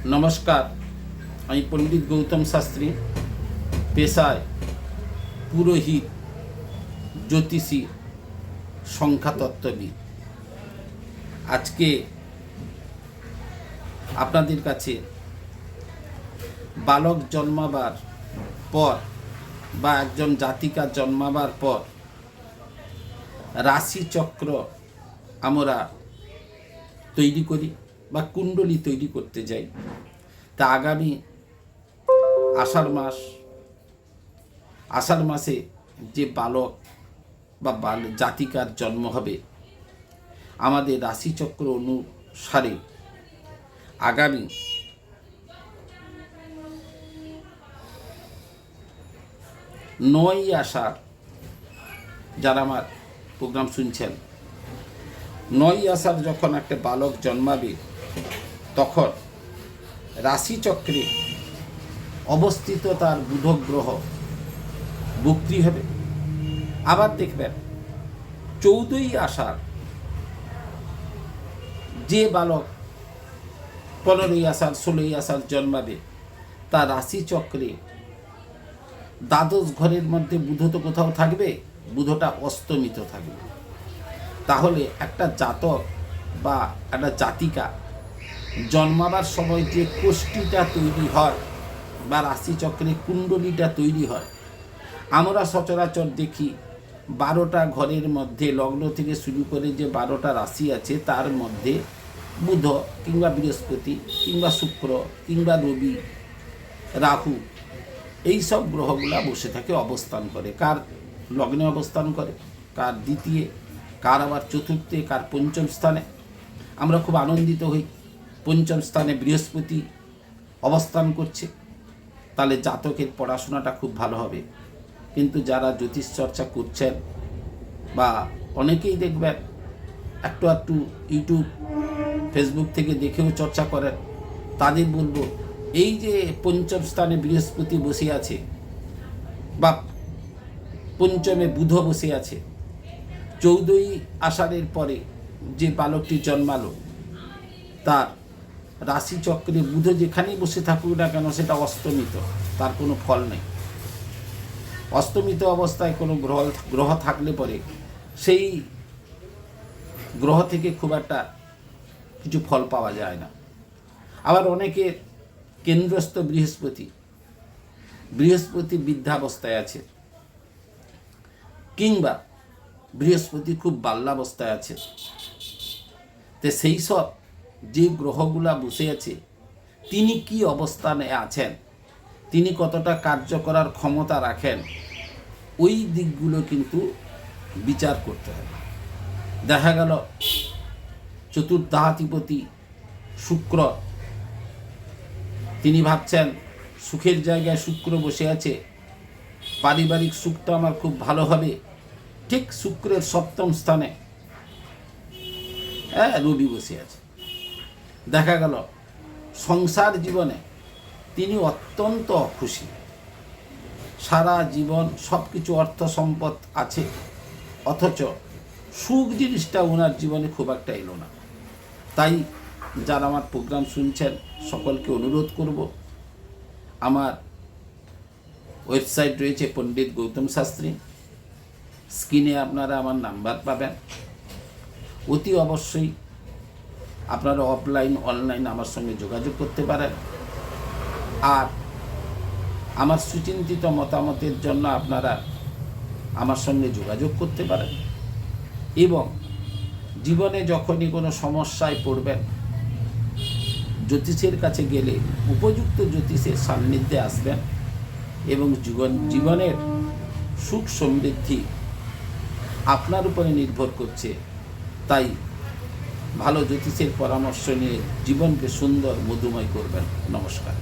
নমস্কার, আমি পণ্ডিত গৌতম শাস্ত্রী, পেশায় পুরোহিত, জ্যোতিষী, সংখ্যাতত্ত্ববিদ। আজকে আপনাদের কাছে বালক জন্মাবার পর বা একজন জাতিকা জন্মাবার পর রাশিচক্র আমরা তৈরি করি বা কুণ্ডলী তৈরি করতে যাই। তা আগামী আষাঢ় মাসে যে বালক বা জাতিকার জন্ম হবে, আমাদের রাশিচক্র অনুসারে আগামী 9ই আষাঢ়, যারা আমার প্রোগ্রাম শুনছেন, 9ই আষাঢ় যখন একটা বালক জন্মাবে, তখন রাশিচক্রে অবস্থিত তার বুধ গ্রহ বক্রী হবে। আবার দেখবেন 14ই আষাঢ় যে বালক 15ই আষাঢ় 16ই আষাঢ় জন্মাবে, তার রাশিচক্রে দ্বাদশ ঘরের মধ্যে বুধ তো কোথাও থাকবে, বুধটা অস্তমিত থাকবে। তাহলে একটা জাতক বা একটা জাতিকা জন্মাবার সময় যে কোষ্ঠীটা তৈরি হয় বা রাশিচক্রে কুণ্ডলীটা তৈরি হয়, আমরা সচরাচর দেখি 12টা ঘরের মধ্যে লগ্ন থেকে শুরু করে যে 12টা রাশি আছে, তার মধ্যে বুধ কিংবা বৃহস্পতি কিংবা শুক্র কিংবা রবি, রাহু, এই সব গ্রহগুলা বসে থাকে, অবস্থান করে। কার লগ্নে অবস্থান করে, কার দ্বিতীয়, কার আবার চতুর্থে, কার পঞ্চম স্থানে। আমরা খুব আনন্দিত হই, পঞ্চম স্থানে বৃহস্পতি অবস্থান করছে, তাহলে জাতকের পড়াশোনাটা খুব ভালো হবে। কিন্তু যারা জ্যোতিষ চর্চা করছেন বা অনেকেই দেখবেন একটু ইউটিউব ফেসবুক থেকে দেখেও চর্চা করেন, তাদের বলবো, এই যে পঞ্চম স্থানে বৃহস্পতি বসে আছে বা পঞ্চমে বুধ বসে আছে, 14ই আষাঢ়ের পরে যে বালকটি জন্মালো, তার রাশিচক্রে বুধ যেখানেই বসে থাকুক না কেন, সেটা অস্তমিত, তার কোনো ফল নেই। অস্তমিত অবস্থায় কোনো গ্রহ থাকলে পরে সেই গ্রহ থেকে খুব একটা কিছু ফল পাওয়া যায় না। আবার অনেকের কেন্দ্রস্থ বৃহস্পতি বৃদ্ধাবস্থায় আছে, কিংবা বৃহস্পতি খুব বাল্যাবস্থায় আছে। তো সেই সব যে গ্রহগুলা বসে আছে, তিনি কি অবস্থানে আছেন, তিনি কতটা কার্য করার ক্ষমতা রাখেন, ওই দিকগুলো কিন্তু বিচার করতে হবে। দেখা গেল চতুর্থাধিপতি শুক্র, তিনি ভাবছেন সুখের জায়গায় শুক্র বসে আছে, পারিবারিক সুখটা আমার খুব ভালো হবে। ঠিক শুক্রের সপ্তম স্থানে রবি বসে আছে। দেখা গেল সংসার জীবনে তিনি অত্যন্ত খুশি, সারা জীবন সব কিছু অর্থ সম্পদ আছে, অথচ সুখ জিনিসটা ওনার জীবনে খুব একটা এলো না। তাই যারা আমার প্রোগ্রাম শুনছেন, সকলকে অনুরোধ করব, আমার ওয়েবসাইট রয়েছে পণ্ডিত গৌতম শাস্ত্রী, স্ক্রিনে আপনারা আমার নাম্বার পাবেন। অতি অবশ্যই আপনারা অফলাইন অনলাইন আমার সঙ্গে যোগাযোগ করতে পারেন। আর আমার সুচিন্তিত মতামতের জন্য আপনারা আমার সঙ্গে যোগাযোগ করতে পারেন। এবং জীবনে যখনই কোনো সমস্যায় পড়বেন, জ্যোতিষের কাছে গেলে উপযুক্ত জ্যোতিষের সান্নিধ্যে আসবেন এবং জীবনের সুখ সমৃদ্ধি আপনার উপরে নির্ভর করছে। তাই ভালো জ্যোতিষের পরামর্শ নিয়ে জীবনকে সুন্দর মধুময় করবেন। নমস্কার।